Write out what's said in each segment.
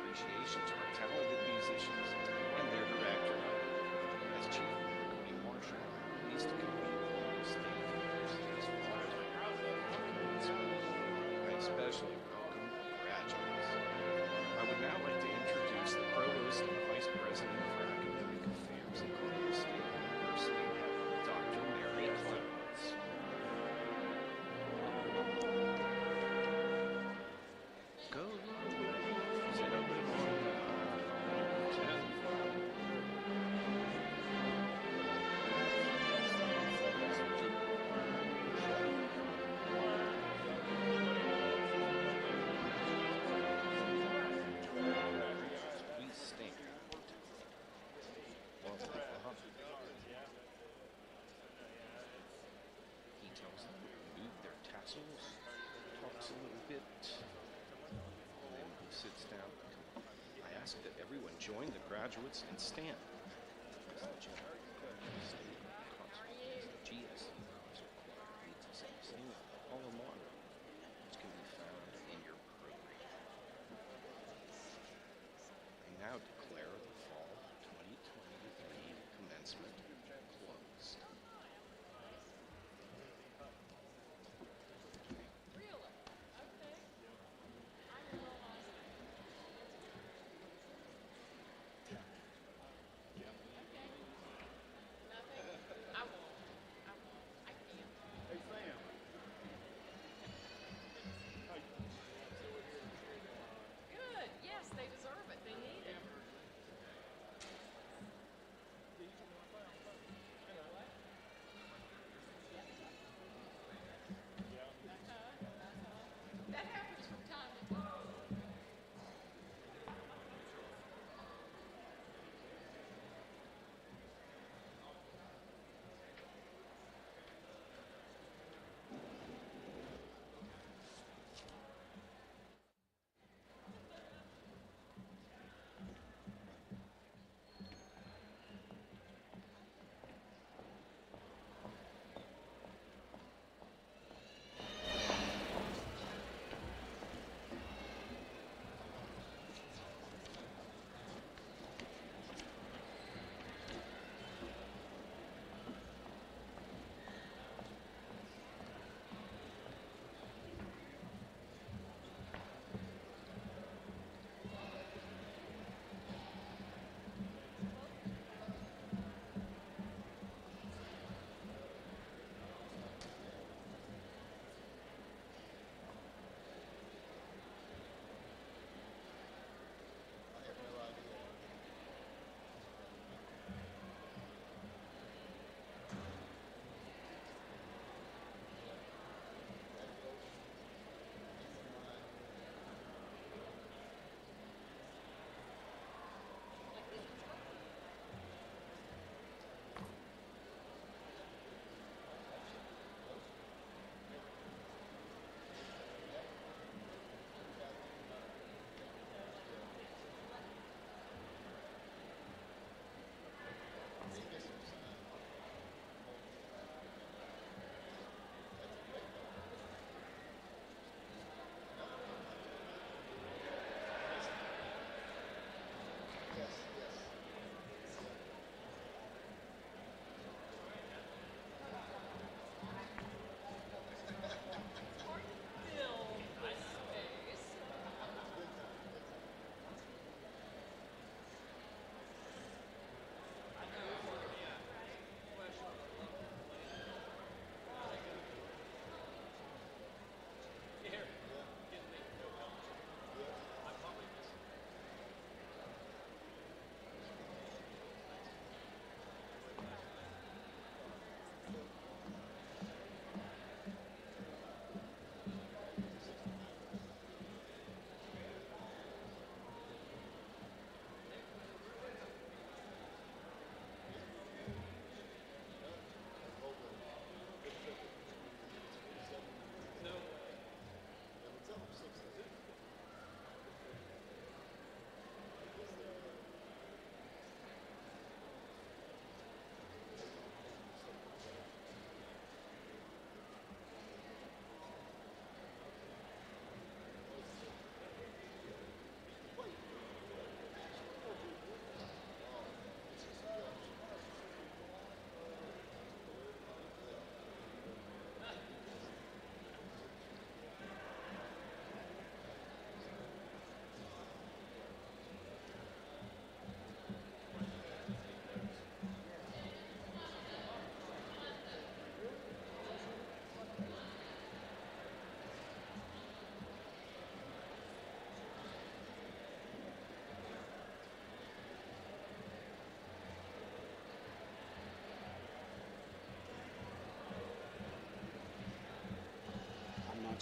appreciation to our talented musicians and their director. As Chief Marketing Marshal, pleased to convene the State University's fall commencement. I especially welcome graduates. I would now like to introduce the Provost and Vice President for Academic Affairs at Columbia State University, Dr. Mary Clemens. Go! Sit up and please stand. He tells them to remove their tassels, talks a little bit, and then he sits down. I ask that everyone join the graduates and stand. As the State GSC Concert Choir leads us in singing the alma mater, which can be found in your program. I now declare the fall 2023 commencement closed.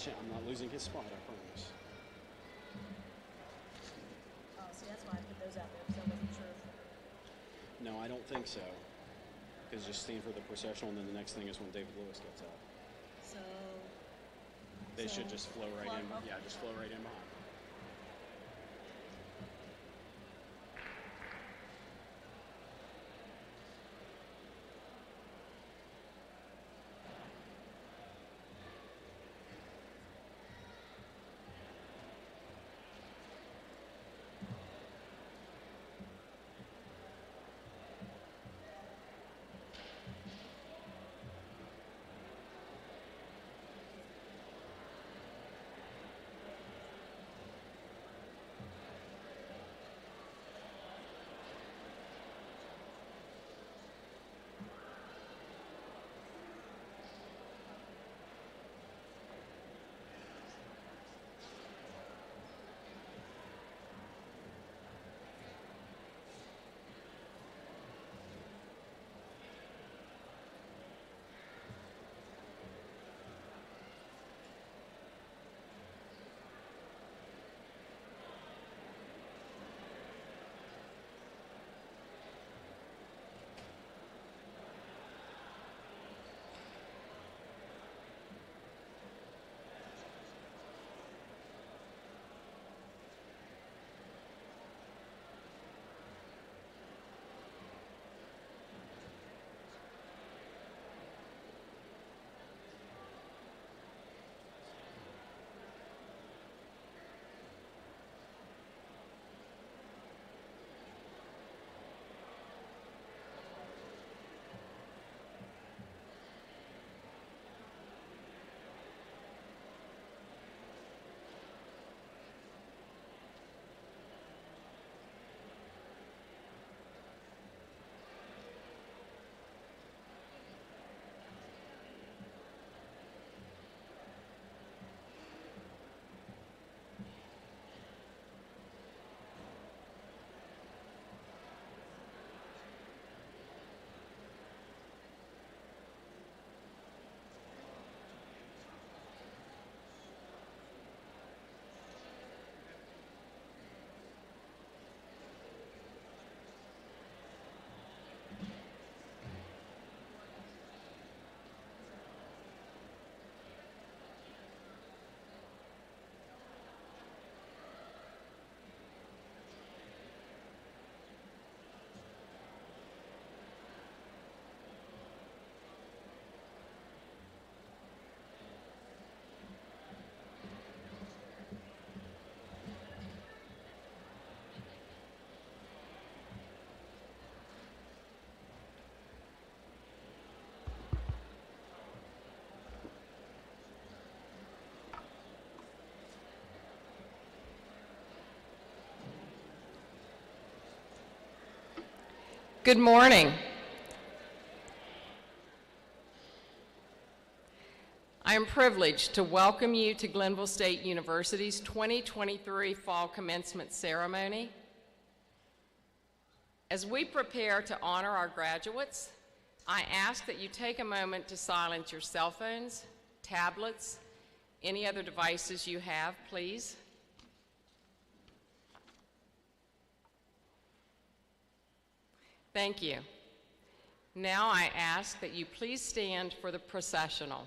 I'm not losing his spot, I promise. Oh, see, that's why I put those out there, because I wasn't sure. No, I don't think so. Because just stand for the processional, and then the next thing is when David Lewis gets up. So. They should just flow right in. Okay. Yeah, just flow right in behind. Good morning. I am privileged to welcome you to Glenville State University's 2023 Fall Commencement Ceremony. As we prepare to honor our graduates, I ask that you take a moment to silence your cell phones, tablets, any other devices you have, please. Thank you. Now I ask that you please stand for the processional.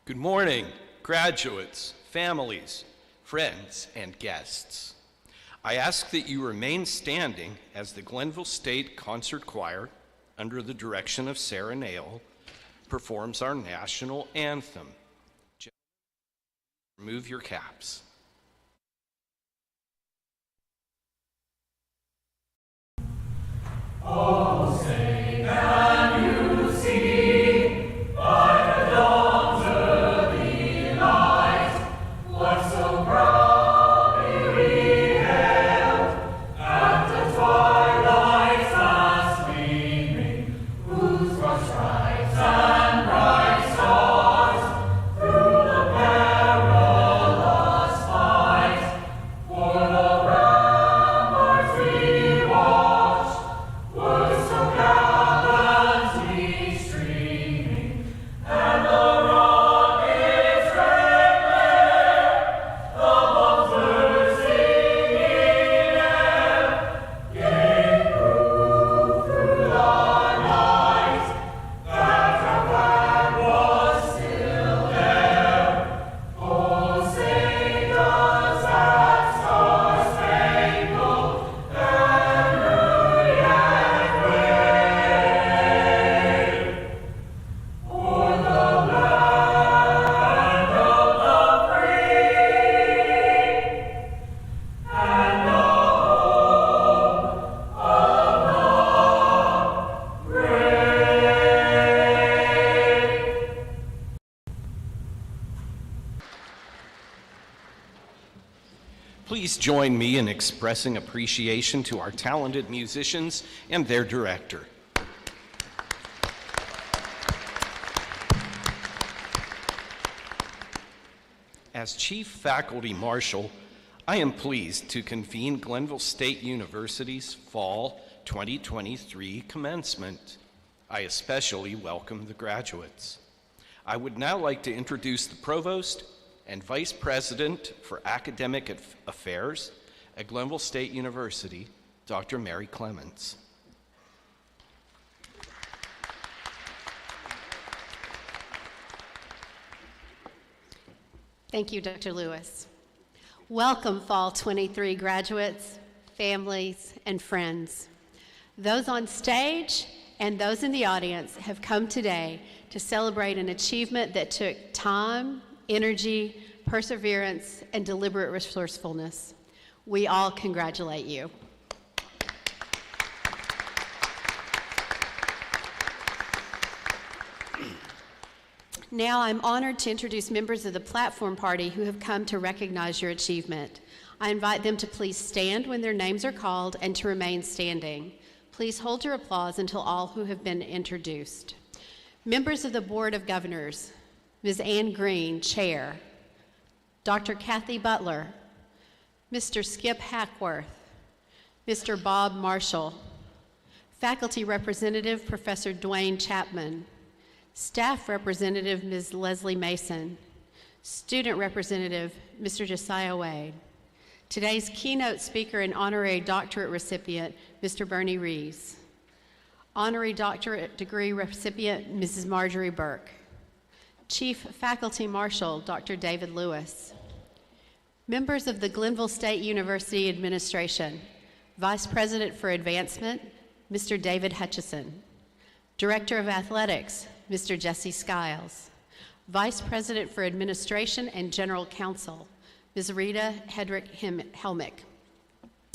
Good morning, graduates, families, friends, and guests. I ask that you remain standing as the Glenville State Concert Choir, under the direction of Sarah Nail, performs our national anthem. Remove your caps. Oh, say can you see by the dawn's early light what so proudly we hailed at the twilight's last gleaming, whose broad stripes and bright stars through the perilous fight for the ramparts we watched were so gallantly streaming, and the rocket's red glare, the mufflers singing air, gave proof through the night that our flag was still there. Oh, say does that star-spangled banner yet wave o'er the land of the free and the home of the brave? Please join me in expressing appreciation to our talented musicians and their director. As Chief Faculty Marshal, I am pleased to convene Glenville State University's Fall 2023 commencement. I especially welcome the graduates. I would now like to introduce the Provost and Vice President for Academic Affairs at Glenville State University, Dr. Mary Clements. Thank you, Dr. Lewis. Welcome, Fall 23 graduates, families, and friends. Those on stage and those in the audience have come today to celebrate an achievement that took time, energy, perseverance, and deliberate resourcefulness. We all congratulate you. Now I'm honored to introduce members of the platform party who have come to recognize your achievement. I invite them to please stand when their names are called and to remain standing. Please hold your applause until all who have been introduced. Members of the Board of Governors, Ms. Ann Green, Chair, Dr. Kathy Butler, Mr. Skip Hackworth, Mr. Bob Marshall, Faculty Representative Professor Dwayne Chapman, Staff Representative Ms. Leslie Mason, Student Representative Mr. Josiah Wade, today's keynote speaker and honorary doctorate recipient Mr. Bernie Rees, honorary doctorate degree recipient Mrs. Marjorie Burke, Chief Faculty Marshal Dr. David Lewis, members of the Glenville State University Administration, Vice President for Advancement Mr. David Hutchison, Director of Athletics Mr. Jesse Skiles, Vice President for Administration and General Counsel Ms. Rita Hedrick Helmick,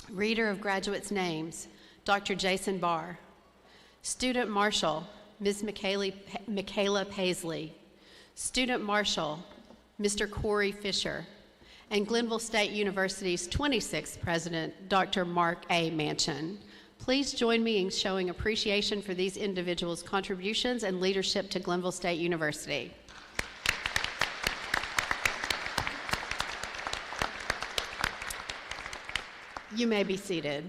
Reader of Graduates' Names Dr. Jason Barr, Student Marshal Ms. Michaela Paisley, Student Marshal Mr. Corey Fisher, and Glenville State University's 26th President Dr. Mark A. Manchin. Please join me in showing appreciation for these individuals' contributions and leadership to Glenville State University. You may be seated.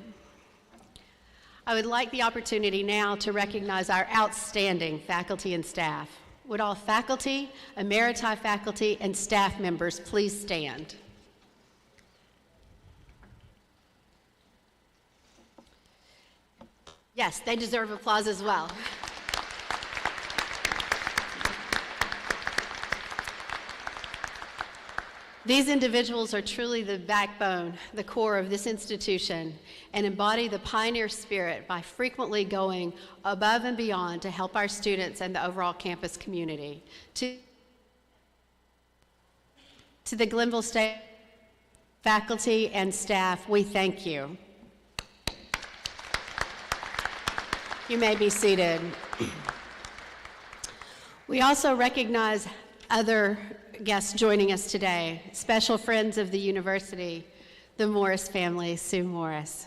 I would like the opportunity now to recognize our outstanding faculty and staff. Would all faculty, emeriti faculty, and staff members please stand? Yes, they deserve applause as well. These individuals are truly the backbone, the core of this institution, and embody the pioneer spirit by frequently going above and beyond to help our students and the overall campus community. To the Glenville State faculty and staff, we thank you. You may be seated. We also recognize other guests joining us today, special friends of the university, the Morris family, Sue Morris.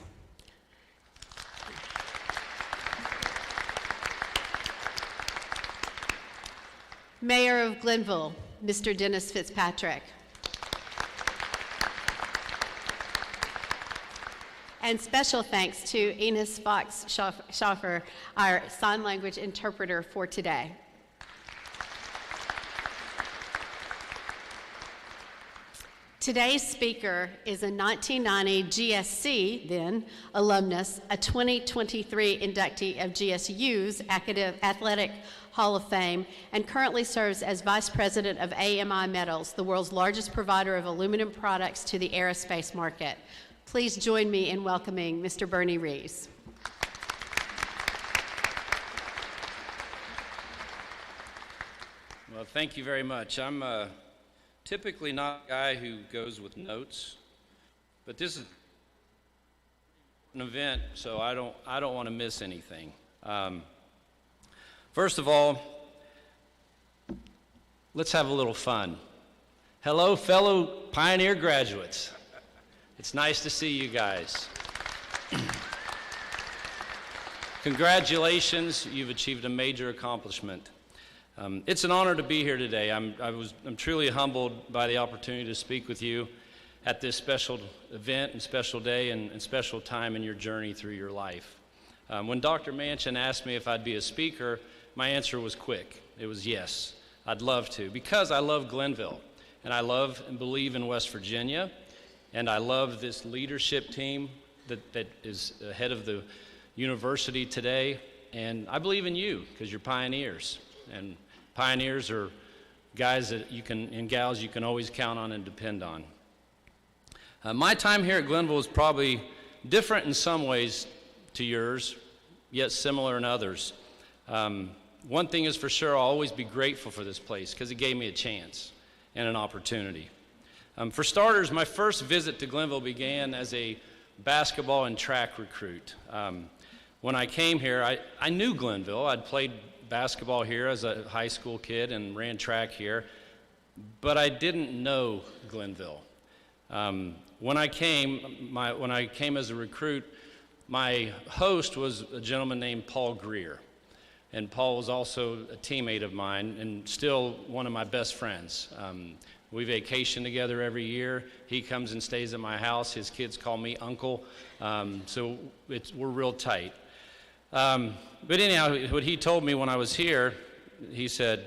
Mayor of Glenville, Mr. Dennis Fitzpatrick. And special thanks to Enos Fox Schaffer, our sign language interpreter for today. Today's speaker is a 1990 GSC, then, alumnus, a 2023 inductee of GSU's Athletic Hall of Fame, and currently serves as Vice President of AMI Metals, the world's largest provider of aluminum products to the aerospace market. Please join me in welcoming Mr. Bernie Rees. Well, thank you very much. I'm typically not a guy who goes with notes, but this is an event, so I don't want to miss anything. First of all, let's have a little fun. Hello, fellow Pioneer graduates. It's nice to see you guys. Congratulations, you've achieved a major accomplishment. It's an honor to be here today. I'm truly humbled by the opportunity to speak with you at this special event and special day and special time in your journey through your life. When Dr. Manchin asked me if I'd be a speaker, my answer was quick. It was yes, I'd love to, because I love Glenville, and I love and believe in West Virginia, and I love this leadership team that is ahead of the university today, and I believe in you, because you're pioneers. And pioneers are guys that you can, and gals you can always count on and depend on. My time here at Glenville is probably different in some ways to yours, yet similar in others. One thing is for sure, I'll always be grateful for this place because it gave me a chance and an opportunity. For starters, my first visit to Glenville began as a basketball and track recruit. When I came here, I knew Glenville. I'd played basketball here as a high school kid and ran track here, but I didn't know Glenville. When I came as a recruit, my host was a gentleman named Paul Greer, and Paul was also a teammate of mine and still one of my best friends. We vacation together every year. He comes and stays at my house. His kids call me uncle, so we're real tight. But anyhow, what he told me when I was here, he said,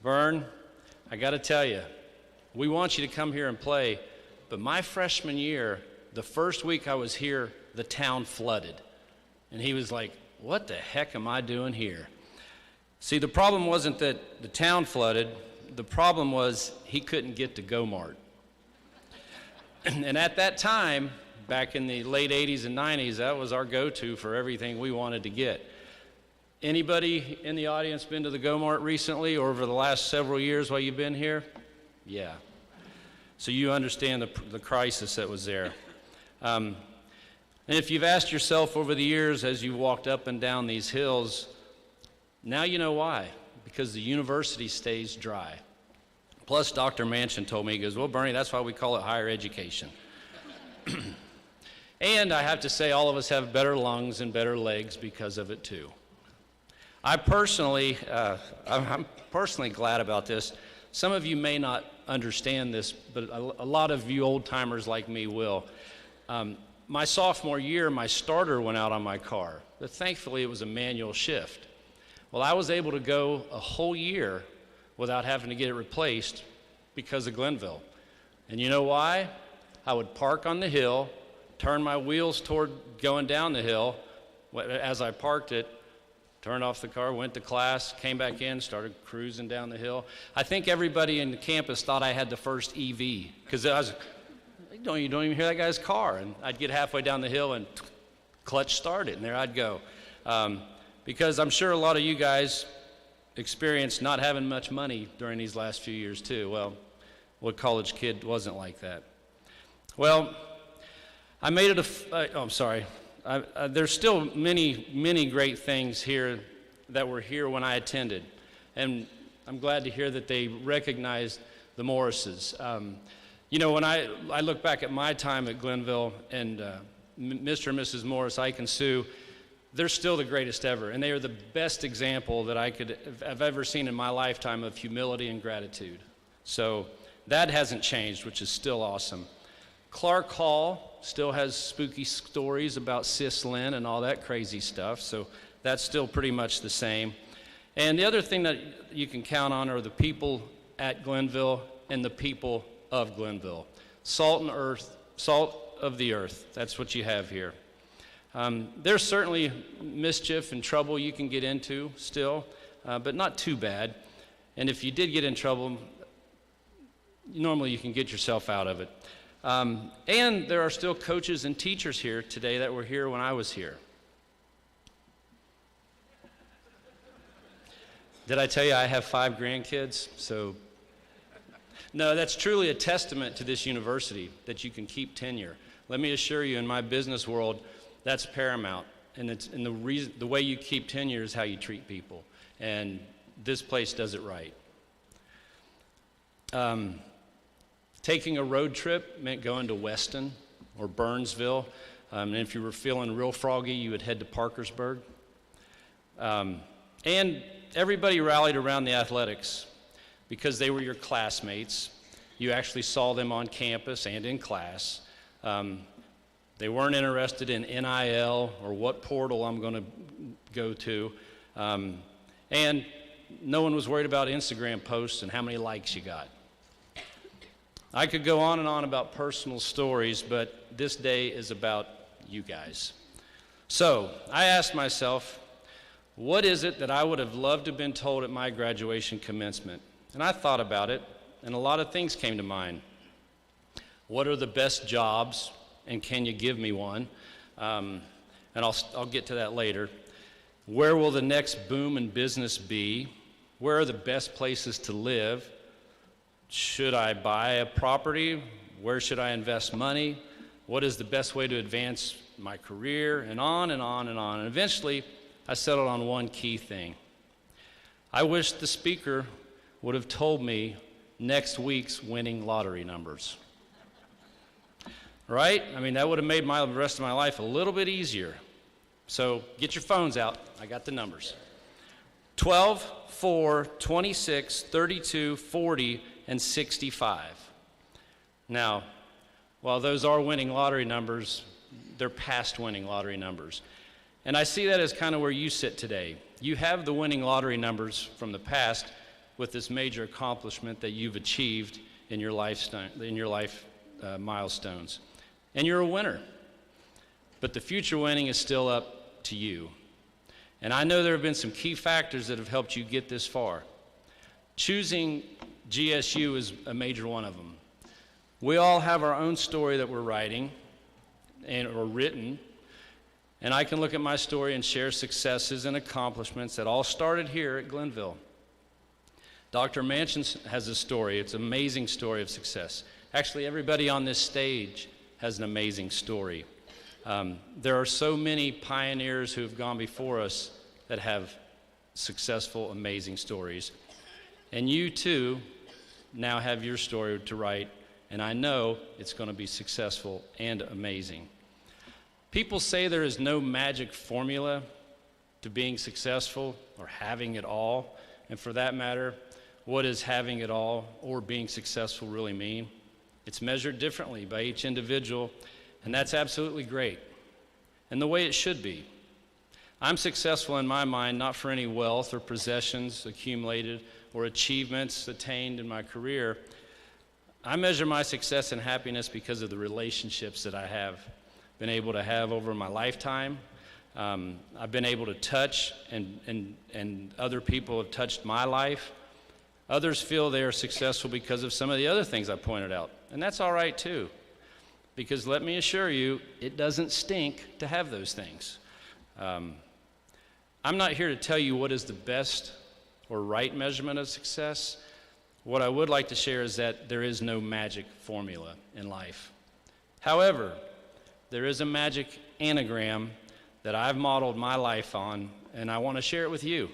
"Vern, I got to tell you, we want you to come here and play, but my freshman year, the first week I was here, the town flooded." And he was like, "What the heck am I doing here?" See, the problem wasn't that the town flooded. The problem was he couldn't get to Go-Mart. And at that time, back in the late 80s and 90s, that was our go-to for everything we wanted to get. Anybody in the audience been to the Go-Mart recently or over the last several years while you've been here? Yeah. So you understand the crisis that was there. And if you've asked yourself over the years as you've walked up and down these hills, now you know why. Because the university stays dry. Plus, Dr. Manchin told me, he goes, "Well, Bernie, that's why we call it higher education." And I have to say, all of us have better lungs and better legs because of it too. I'm personally glad about this. Some of you may not understand this, but a lot of you old-timers like me will. My sophomore year, my starter went out on my car, but thankfully it was a manual shift. Well, I was able to go a whole year without having to get it replaced because of Glenville. And you know why? I would park on the hill, turn my wheels toward going down the hill. As I parked it, turned off the car, went to class, came back in, started cruising down the hill. I think everybody in the campus thought I had the first EV, because you don't even hear that guy's car. And I'd get halfway down the hill and clutch start it, and there I'd go. Because I'm sure a lot of you guys experienced not having much money during these last few years too. Well, what college kid wasn't like that? Well, I made it there's still many great things here that were here when I attended. And I'm glad to hear that they recognized the Morrises. You know, when I look back at my time at Glenville and Mr. and Mrs. Morris, Ike and Sue, they're still the greatest ever. And they are the best example that I've ever seen in my lifetime of humility and gratitude. So that hasn't changed, which is still awesome. Clark Hall still has spooky stories about Sis Lynn and all that crazy stuff, so that's still pretty much the same. And the other thing that you can count on are the people at Glenville and the people of Glenville. Salt of the earth, that's what you have here. There's certainly mischief and trouble you can get into still, but not too bad. And if you did get in trouble, normally you can get yourself out of it. And there are still coaches and teachers here today that were here when I was here. Did I tell you I have 5 grandkids? So, no, that's truly a testament to this university that you can keep tenure. Let me assure you, in my business world, that's paramount. And the way you keep tenure is how you treat people. And this place does it right. Taking a road trip meant going to Weston or Burnsville. And if you were feeling real froggy, you would head to Parkersburg. And everybody rallied around the athletics because they were your classmates. You actually saw them on campus and in class. They weren't interested in NIL or what portal I'm going to go to. And no one was worried about Instagram posts and how many likes you got. I could go on and on about personal stories, but this day is about you guys. So I asked myself, what is it that I would have loved to have been told at my graduation commencement? And I thought about it, and a lot of things came to mind. What are the best jobs, and can you give me one? And I'll get to that later. Where will the next boom in business be? Where are the best places to live? Should I buy a property? Where should I invest money? What is the best way to advance my career? And on and on and on. And eventually, I settled on one key thing. I wish the speaker would have told me next week's winning lottery numbers. Right? I mean, that would have made the rest of my life a little bit easier. So get your phones out. I got the numbers. 12, 4, 26, 32, 40, and 65. Now, while those are winning lottery numbers, they're past winning lottery numbers. And I see that as kind of where you sit today. You have the winning lottery numbers from the past with this major accomplishment that you've achieved in your life milestones. And you're a winner. But the future winning is still up to you. And I know there have been some key factors that have helped you get this far. Choosing GSU is a major one of them. We all have our own story that we're writing or written, and I can look at my story and share successes and accomplishments that all started here at Glenville. Dr. Manchin has a story. It's an amazing story of success. Actually, everybody on this stage has an amazing story. There are so many pioneers who have gone before us that have successful, amazing stories. And you, too, now have your story to write, and I know it's going to be successful and amazing. People say there is no magic formula to being successful or having it all. And for that matter, what does having it all or being successful really mean? It's measured differently by each individual, and that's absolutely great, and the way it should be. I'm successful in my mind not for any wealth or possessions accumulated or achievements attained in my career. I measure my success and happiness because of the relationships that I have been able to have over my lifetime, I've been able to touch, and other people have touched my life. Others feel they are successful because of some of the other things I pointed out, and that's all right too, because let me assure you, it doesn't stink to have those things. I'm not here to tell you what is the best or right measurement of success. What I would like to share is that there is no magic formula in life. However, there is a magic anagram that I've modeled my life on, and I want to share it with you.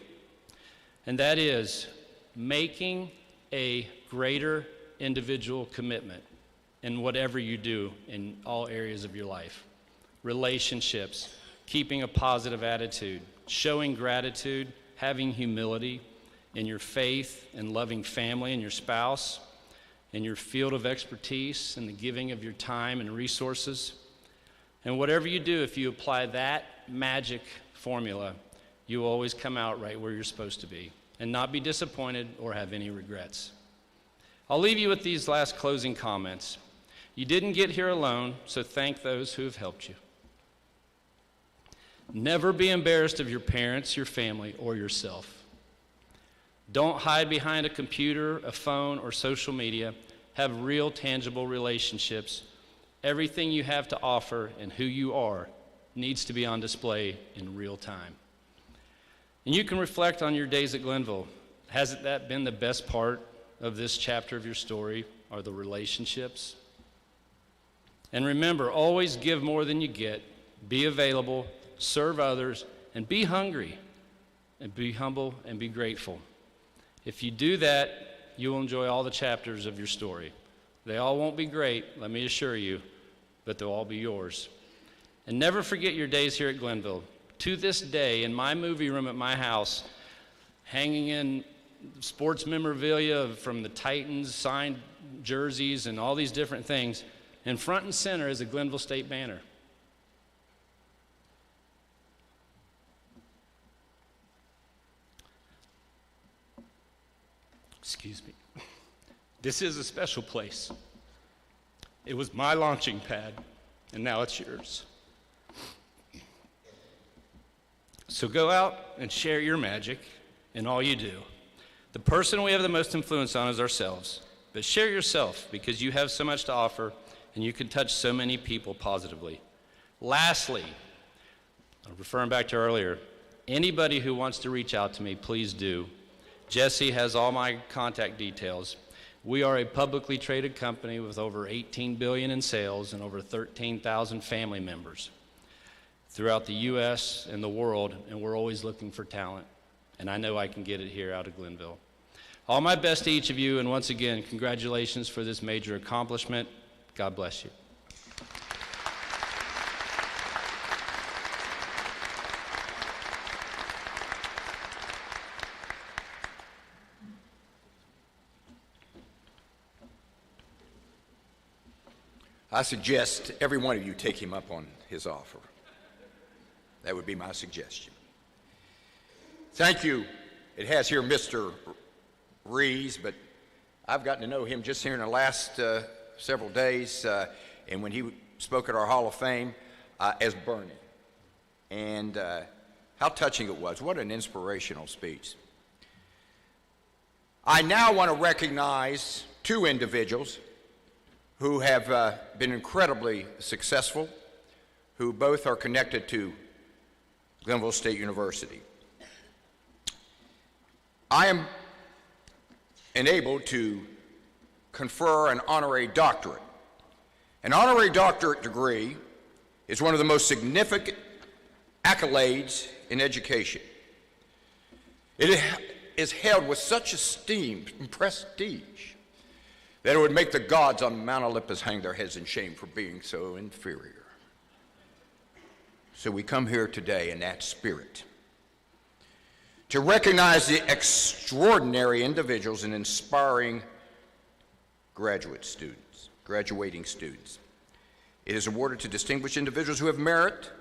And that is making a greater individual commitment in whatever you do in all areas of your life. Relationships, keeping a positive attitude, showing gratitude, having humility in your faith and loving family and your spouse, in your field of expertise and the giving of your time and resources. And whatever you do, if you apply that magic formula, you will always come out right where you're supposed to be and not be disappointed or have any regrets. I'll leave you with these last closing comments. You didn't get here alone, so thank those who have helped you. Never be embarrassed of your parents, your family, or yourself. Don't hide behind a computer, a phone, or social media. Have real, tangible relationships. Everything you have to offer and who you are needs to be on display in real time. And you can reflect on your days at Glenville. Hasn't that been the best part of this chapter of your story, are the relationships? And remember, always give more than you get. Be available, serve others, and be hungry, and be humble, and be grateful. If you do that, you will enjoy all the chapters of your story. They all won't be great, let me assure you, but they'll all be yours. And never forget your days here at Glenville. To this day, in my movie room at my house, hanging in sports memorabilia from the Titans, signed jerseys, and all these different things, and front and center is a Glenville State banner. Excuse me. This is a special place. It was my launching pad, and now it's yours. So go out and share your magic in all you do. The person we have the most influence on is ourselves, but share yourself because you have so much to offer and you can touch so many people positively. Lastly, referring back to earlier, anybody who wants to reach out to me, please do. Jesse has all my contact details. We are a publicly traded company with over $18 billion in sales and over 13,000 family members throughout the U.S. and the world, and we're always looking for talent. And I know I can get it here out of Glenville. All my best to each of you, and once again, congratulations for this major accomplishment. God bless you. I suggest every one of you take him up on his offer. That would be my suggestion. Thank you. It has here Mr. Rees, but I've gotten to know him just here in the last several days, and when he spoke at our Hall of Fame as Bernie. And how touching it was. What an inspirational speech. I now want to recognize two individuals who have been incredibly successful, who both are connected to Glenville State University. I am enabled to confer an honorary doctorate. An honorary doctorate degree is one of the most significant accolades in education. It is held with such esteem and prestige that it would make the gods on Mount Olympus hang their heads in shame for being so inferior. So we come here today in that spirit to recognize the extraordinary individuals and inspiring graduating students. It is awarded to distinguished individuals who have merit,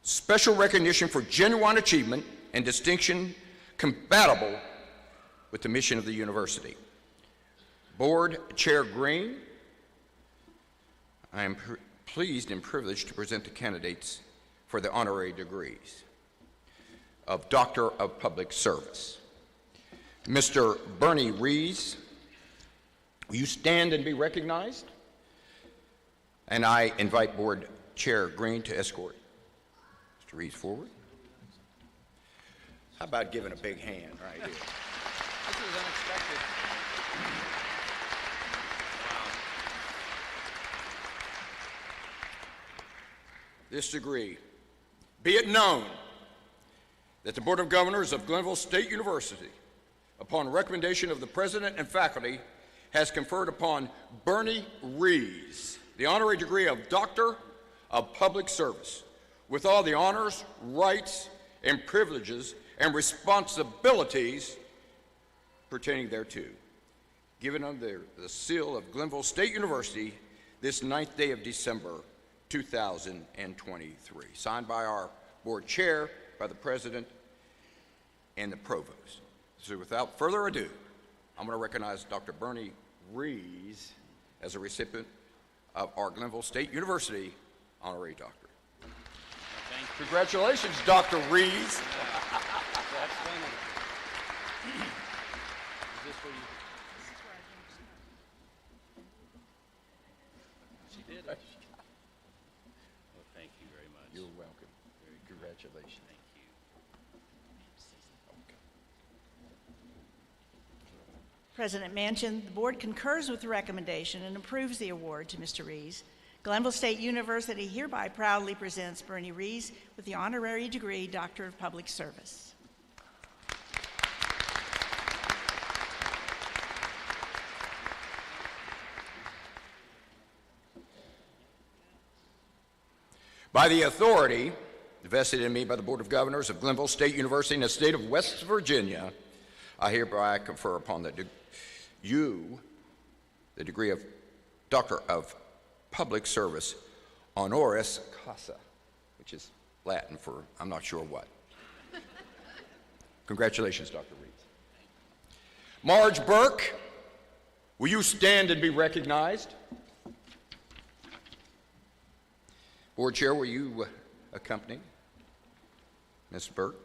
special recognition for genuine achievement, and distinction compatible with the mission of the university. Board Chair Green, I am pleased and privileged to present the candidates for the honorary degrees of Doctor of Public Service. Mr. Bernie Rees, will you stand and be recognized? And I invite Board Chair Green to escort Mr. Rees forward. How about giving a big hand right here? This is unexpected. Wow. This degree, be it known that the Board of Governors of Glenville State University, upon recommendation of the President and faculty, has conferred upon Bernie Rees the honorary degree of Doctor of Public Service, with all the honors, rights, and privileges and responsibilities pertaining thereto, given under the seal of Glenville State University this 9th day of December, 2023. Signed by our board chair, by the president, and the provost. So without further ado, I'm going to recognize Dr. Bernie Rees as a recipient of our Glenville State University honorary doctorate. Thank you. Congratulations, Dr. Rees. Is this for you? She did it. Well, thank you very much. You're welcome. Congratulations. Thank you. President Manchin, the board concurs with the recommendation and approves the award to Mr. Rees. Glenville State University hereby proudly presents Bernie Rees with the honorary degree Doctor of Public Service. By the authority vested in me by the Board of Governors of Glenville State University in the state of West Virginia, I hereby confer upon you the degree of Doctor of Public Service, honoris causa, which is Latin for I'm not sure what. Congratulations, Dr. Rees. Marge Burke, will you stand and be recognized? Board Chair, will you accompany Ms. Burke?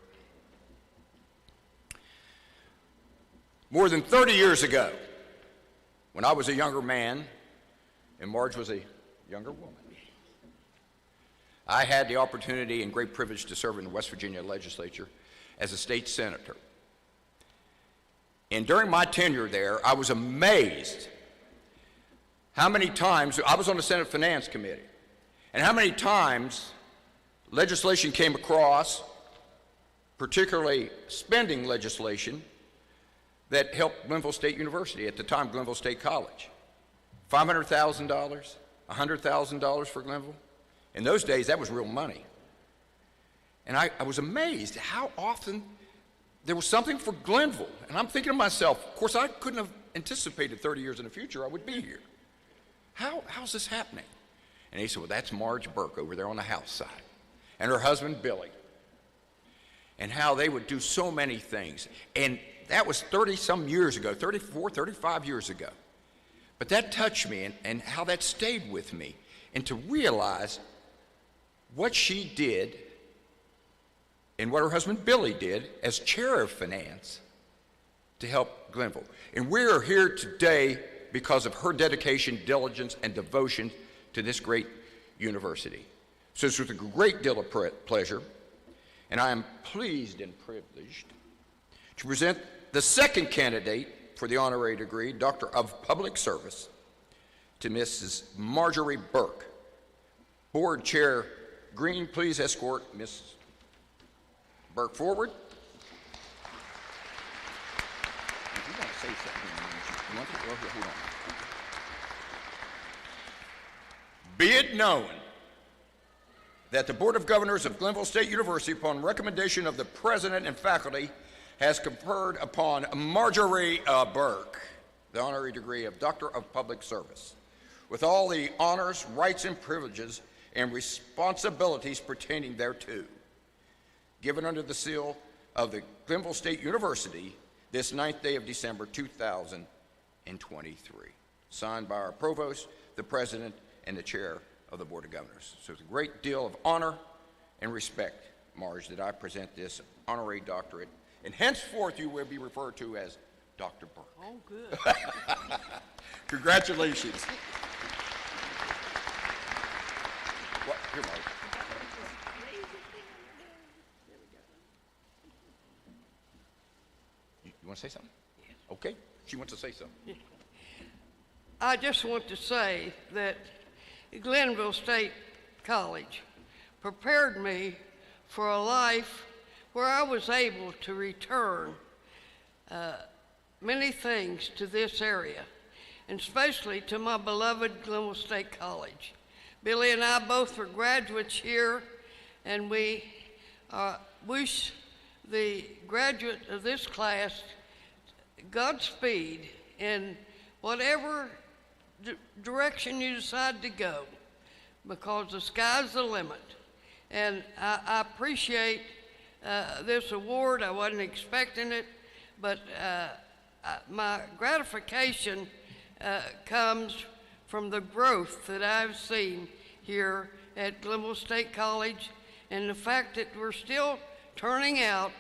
More than 30 years ago, when I was a younger man and Marge was a younger woman, I had the opportunity and great privilege to serve in the West Virginia legislature as a state senator. And during my tenure there, I was amazed how many times, I was on the Senate Finance Committee, and how many times legislation came across, particularly spending legislation, that helped Glenville State University, at the time Glenville State College. $500,000, $100,000 for Glenville. In those days, that was real money. And I was amazed how often there was something for Glenville. And I'm thinking to myself, of course, I couldn't have anticipated 30 years in the future I would be here. How's this happening? And he said, well, that's Marge Burke over there on the House side, and her husband, Billy, and how they would do so many things. And that was 30-some years ago, 34, 35 years ago. But that touched me, and how that stayed with me, and to realize what she did and what her husband Billy did as chair of finance to help Glenville. And we are here today because of her dedication, diligence, and devotion to this great university. So it's with a great deal of pleasure, and I am pleased and privileged to present the second candidate for the honorary degree, Doctor of Public Service, to Mrs. Marjorie Burke. Board Chair Green, please escort Ms. Burke forward. If you want to say something, you want to? Well, hold on. Be it known that the Board of Governors of Glenville State University, upon recommendation of the President and faculty, has conferred upon Marjorie Burke the honorary degree of Doctor of Public Service, with all the honors, rights, and privileges and responsibilities pertaining thereto, given under the seal of the Glenville State University this 9th day of December 2023. Signed by our provost, the president, and the chair of the Board of Governors. So it's a great deal of honor and respect, Marge, that I present this honorary doctorate, and henceforth you will be referred to as Dr. Burke. Oh, good. Congratulations. What? Here, Marge. You want to say something? Yes. Okay. She wants to say something. I just want to say that Glenville State College prepared me for a life where I was able to return many things to this area, and especially to my beloved Glenville State College. Billy and I both were graduates here, and we wish the graduate of this class Godspeed in whatever direction you decide to go, because the sky's the limit. And I appreciate this award. I wasn't expecting it, but my gratification comes from the growth that I've seen here at Glenville State College, and the fact that we're still turning out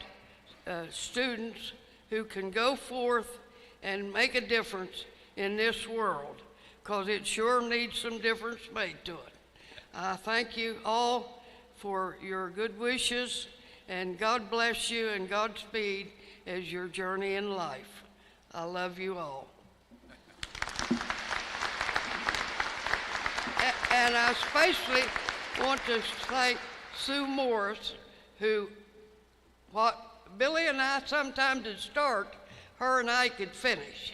students who can go forth and make a difference in this world, because it sure needs some difference made to it. I thank you all for your good wishes, and God bless you and Godspeed as your journey in life. I love you all. And I especially want to thank Sue Morris, who, what Billy and I sometimes would start, her and I could finish.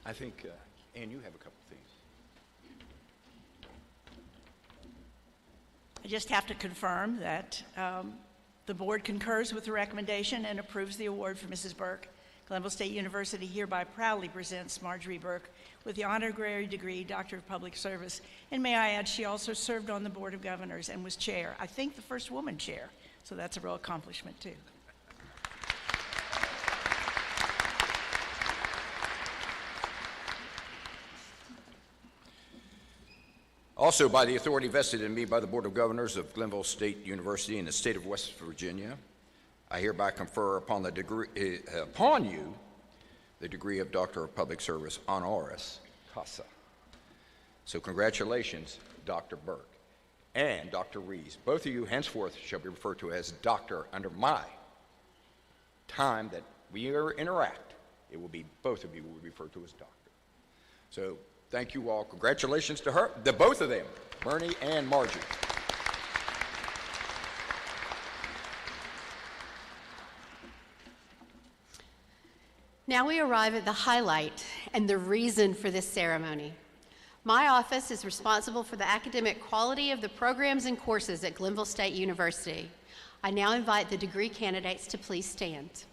I think, Ann, you have a couple things. I just have to confirm that the board concurs with the recommendation and approves the award for Mrs. Burke. Glenville State University hereby proudly presents Marjorie Burke with the honorary degree, Doctor of Public Service. And may I add, she also served on the Board of Governors and was chair, I think the first woman chair. So that's a real accomplishment too. Also, by the authority vested in me by the Board of Governors of Glenville State University in the state of West Virginia, I hereby confer upon you the degree of Doctor of Public Service honoris causa. So congratulations, Dr. Burke and Dr. Rees. Both of you henceforth shall be referred to as doctor under my time that we interact. It will be, both of you will be referred to as doctor. So thank you all. Congratulations to her, the both of them, Bernie and Margie. Now we arrive at the highlight and the reason for this ceremony. My office is responsible for the academic quality of the programs and courses at Glenville State University. I now invite the degree candidates to please stand.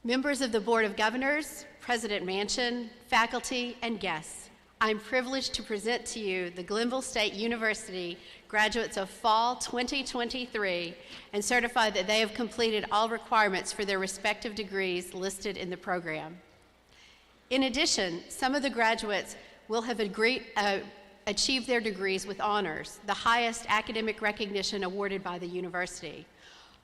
Members of the Board of Governors, President Manchin, faculty, and guests, I'm privileged to present to you the Glenville State University graduates of Fall 2023 and certify that they have completed all requirements for their respective degrees listed in the program. In addition, some of the graduates will have achieved their degrees with honors, the highest academic recognition awarded by the university.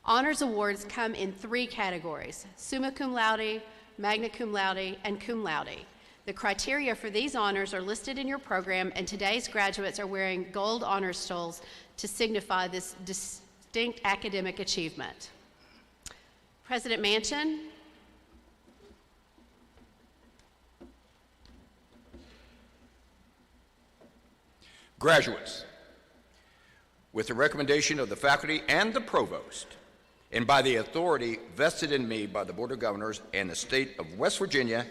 Honors awards come in 3 categories: summa cum laude, magna cum laude, and cum laude. The criteria for these honors are listed in your program, and today's graduates are wearing gold honor stoles to signify this distinct academic achievement. President Manchin. Graduates, with the recommendation of the faculty and the provost, and by the authority vested in me by the Board of Governors and the state of West Virginia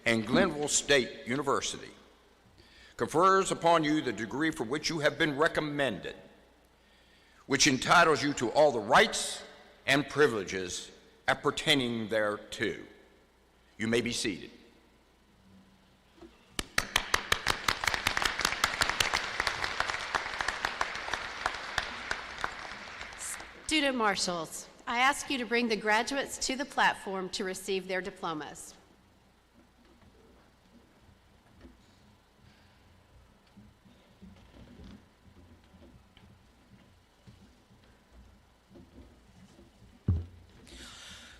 and Glenville State University, confers upon you the degree for which you have been recommended, which entitles you to all the rights and privileges appertaining thereto. You may be seated. Student marshals, I ask you to bring the graduates to the platform to receive their diplomas.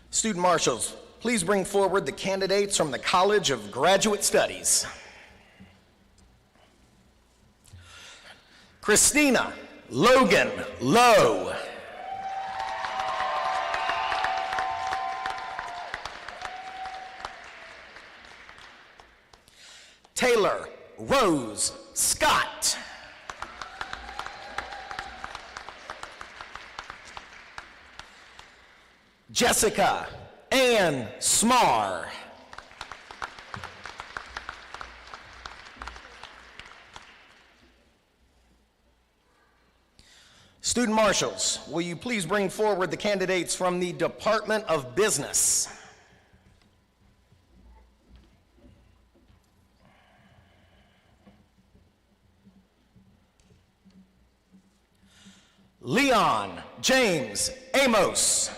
Student marshals, please bring forward the candidates from the College of Graduate Studies. Christina Logan Lowe. Taylor Rose Scott. Jessica Ann Smar. Student marshals, will you please bring forward the candidates from the Department of Business? Leon James Amos.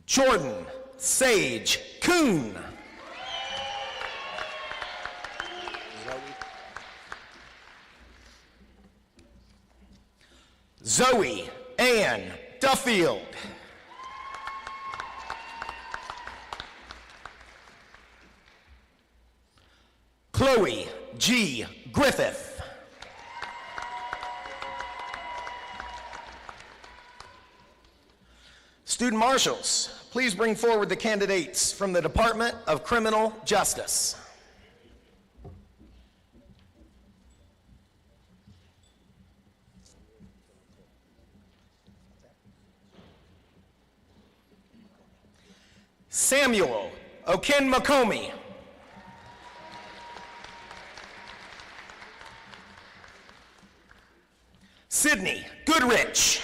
Jordan Sage Kuhn. Zoe Ann Duffield. Chloe G. Griffith. Student marshals, please bring forward the candidates from the Department of Criminal Justice. Samuel Okenmakomi. Sydney Goodrich.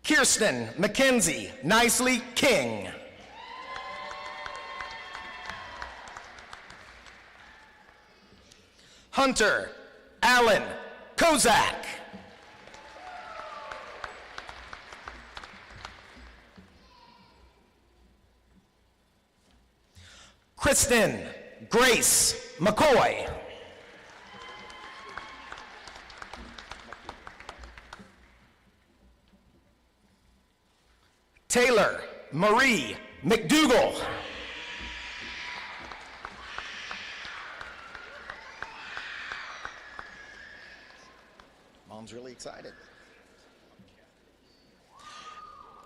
Kirsten Mackenzie Nicely King. Hunter Allen Kozak. Kristen Grace McCoy. Taylor Marie McDougall. Mom's really excited.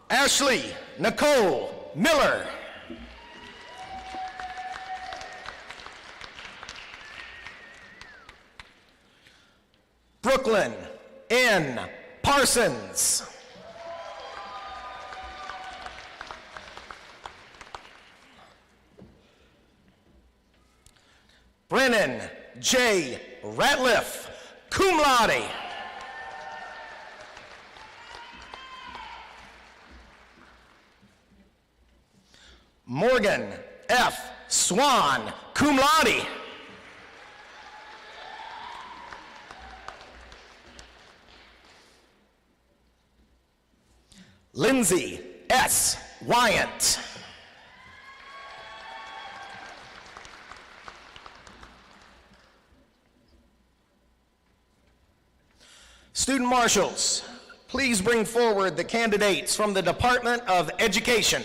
Ashley Nicole Miller. Brooklyn N. Parsons. Brennan J. Ratliff, cum laude. Morgan F. Swan, cum laude. Lindsay S. Wyant. Student marshals, please bring forward the candidates from the Department of Education.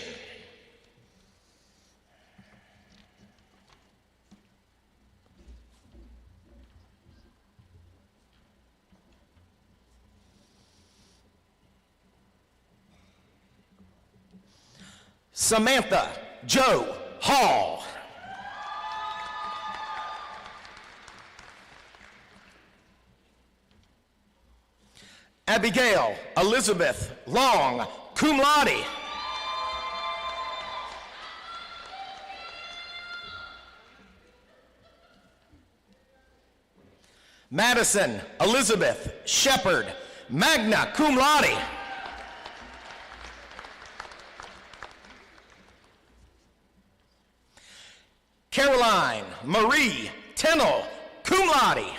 Samantha Joe Hall. Abigail Elizabeth Long, cum laude. Madison Elizabeth Shepard, magna cum laude. Caroline Marie Tennell, cum laude.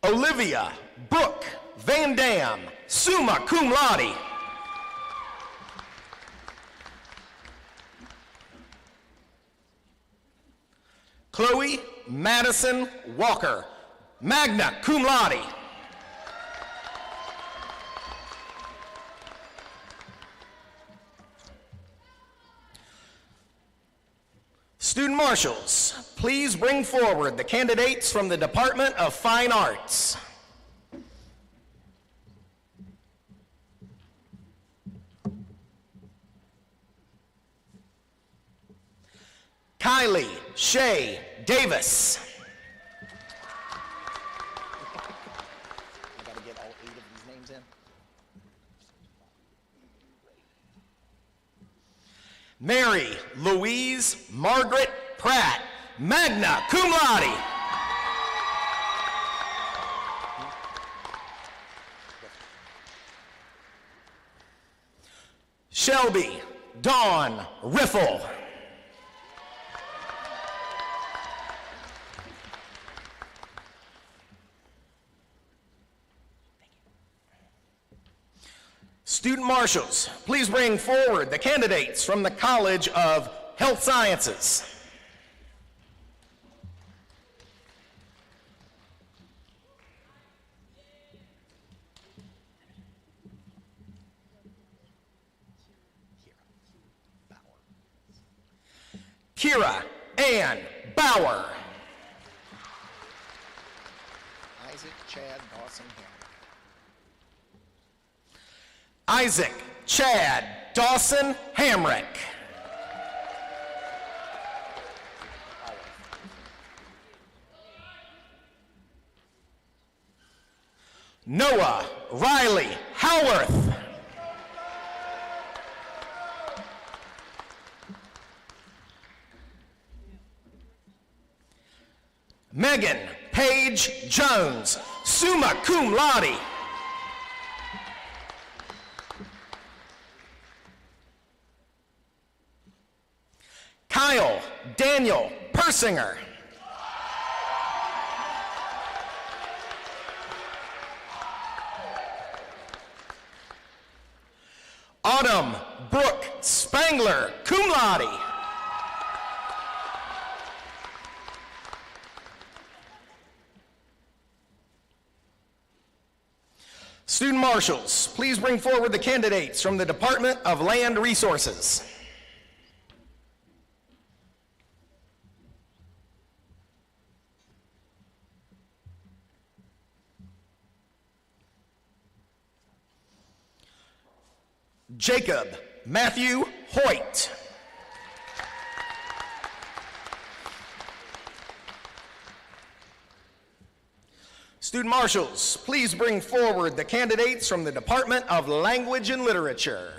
Olivia Brooke Van Dam, summa cum laude. Chloe Madison Walker, magna cum laude. Student marshals, please bring forward the candidates from the Department of Fine Arts. Kylie Shay Davis. I gotta get all 8 of these names in. Mary Louise Margaret Pratt, magna cum laude. Shelby Dawn Riffle. Student marshals, please bring forward the candidates from the College of Health Sciences. Kira Ann Bauer. Isaac Chad Dawson Hamrick. Isaac Chad Dawson Hamrick. Noah Riley Howarth. Megan Paige Jones, summa cum laude. Kyle Daniel Persinger. Autumn Brooke Spangler, cum laude. Student marshals, please bring forward the candidates from the Department of Land Resources. Jacob Matthew Hoyt. Student marshals, please bring forward the candidates from the Department of Language and Literature.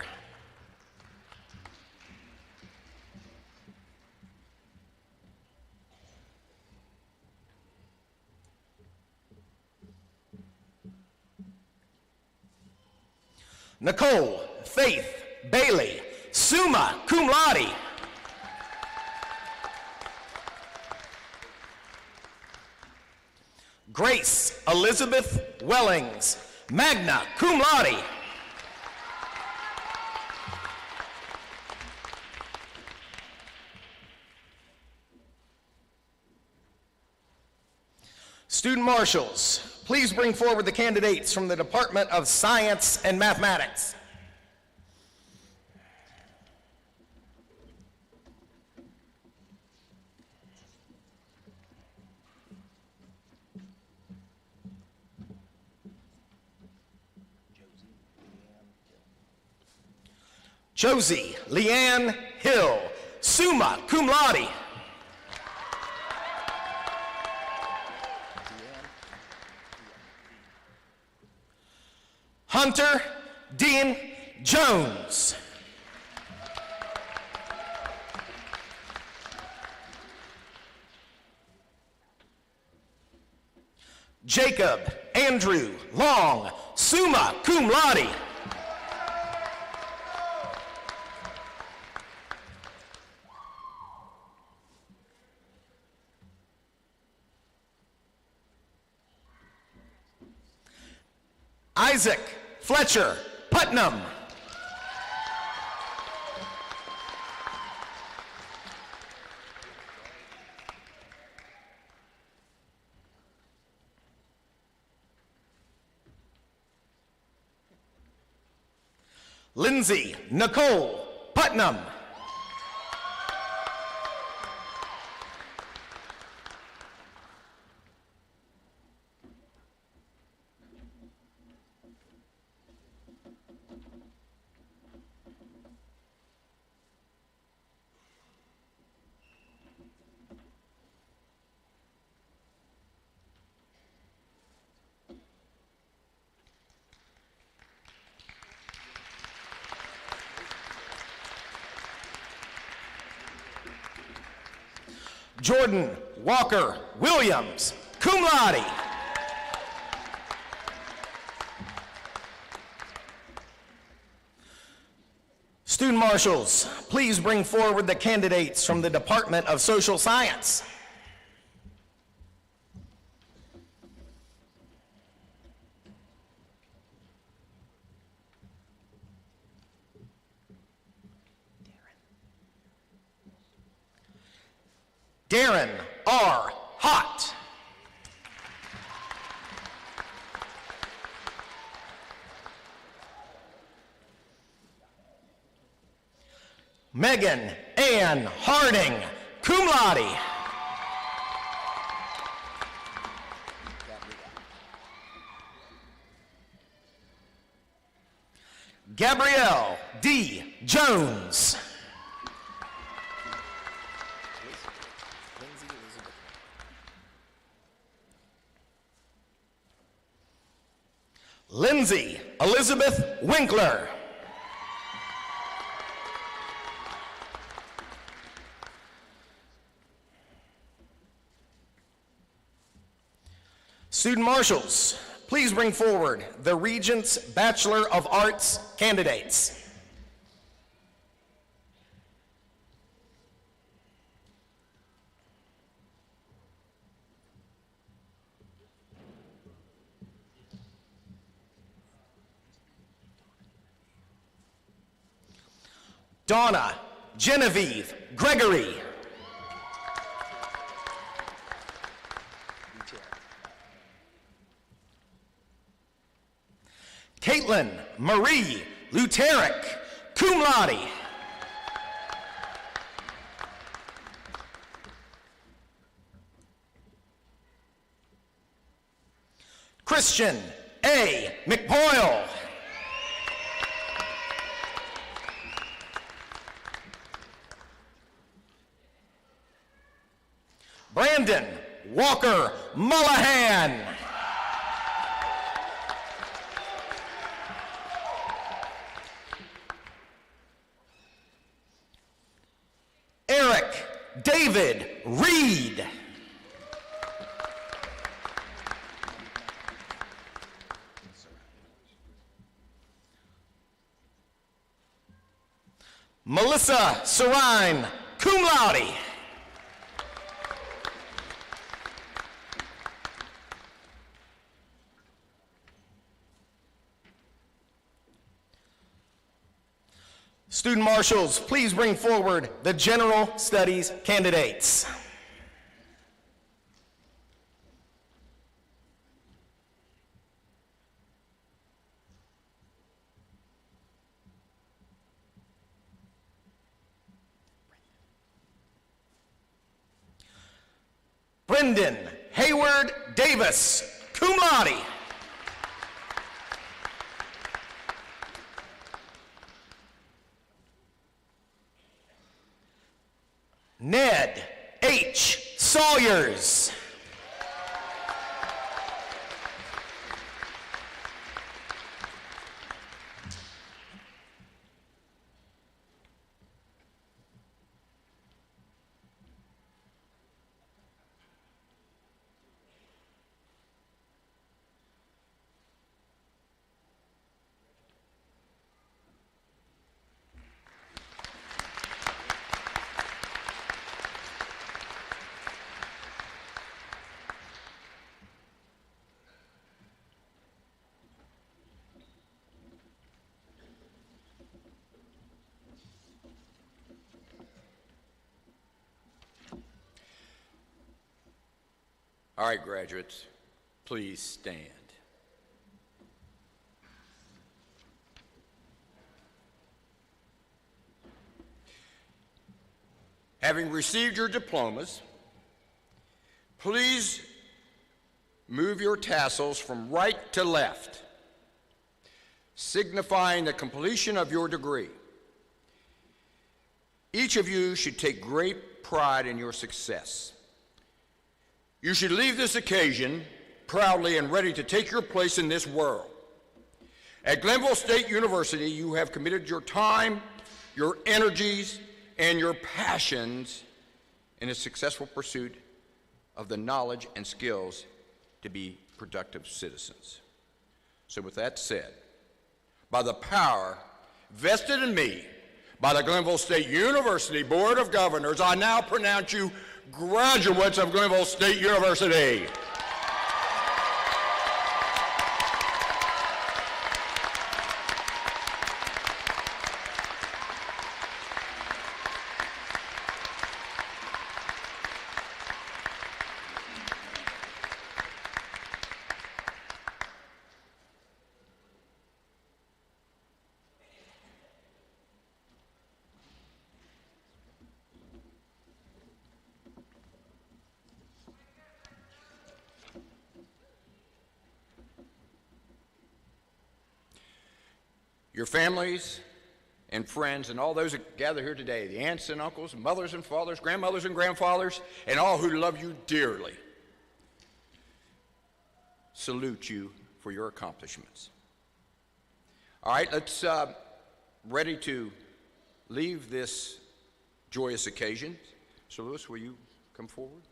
Nicole Faith Bailey, summa cum laude. Grace Elizabeth Wellings, magna cum laude. Student marshals, please bring forward the candidates from the Department of Science and Mathematics. Josie Leanne Hill, summa cum laude. Hunter Dean Jones. Jacob Andrew Long, summa cum laude. Isaac Fletcher Putnam. Lindsay Nicole Putnam. Jordan Walker Williams, cum laude. Student marshals, please bring forward the candidates from the Department of Social Science. Darren R. Hott. Megan Ann Harding, cum laude. Gabrielle D. Jones. Lindsay Elizabeth Winkler. Student marshals, please bring forward the Regents Bachelor of Arts candidates. Donna Genevieve Gregory. Caitlin Marie Luterick, cum laude. Christian A. McBoyle. Brandon Walker Mullahan. Eric David Reed. Melissa Sarine, cum laude. Student marshals, please bring forward the general studies candidates. Brendan Hayward Davis, cum laude. Ned H. Sawyers. All right, graduates, please stand. Having received your diplomas, please move your tassels from right to left, signifying the completion of your degree. Each of you should take great pride in your success. You should leave this occasion proudly and ready to take your place in this world. At Glenville State University, you have committed your time, your energies, and your passions in a successful pursuit of the knowledge and skills to be productive citizens. So with that said, by the power vested in me by the Glenville State University Board of Governors, I now pronounce you graduates of Glenville State University. Your families and friends and all those that gather here today, the aunts and uncles, mothers and fathers, grandmothers and grandfathers, and all who love you dearly, salute you for your accomplishments. All right, let's ready to leave this joyous occasion. So Lewis, will you come forward?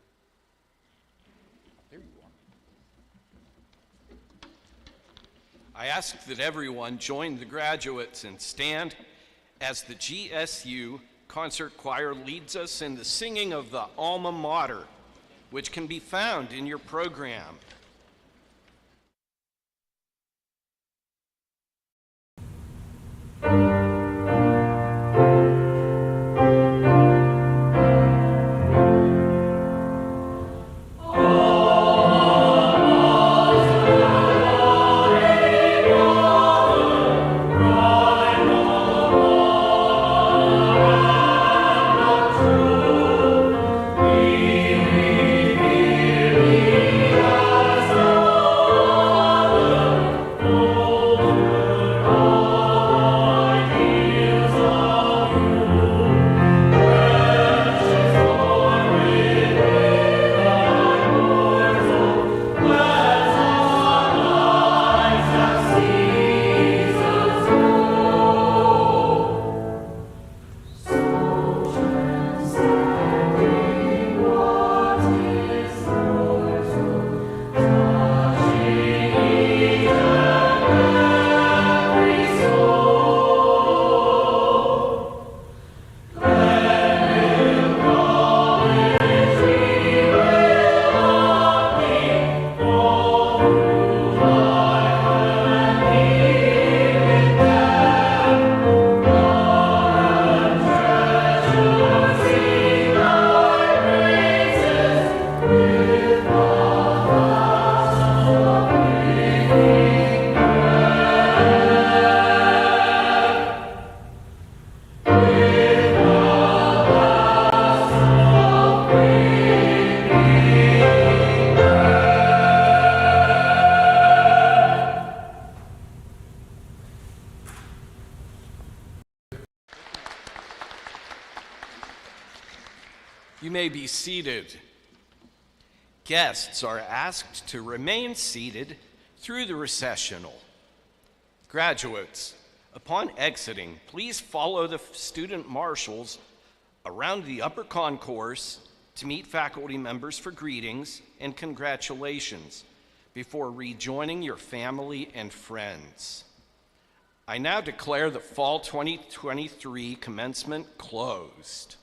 There you are. I ask that everyone join the graduates and stand as the GSU Concert Choir leads us in the singing of the Alma Mater, which can be found in your program. You may be seated. Guests are asked to remain seated through the recessional. Graduates, upon exiting, please follow the student marshals around the upper concourse to meet faculty members for greetings and congratulations before rejoining your family and friends. I now declare the Fall 2023 commencement closed.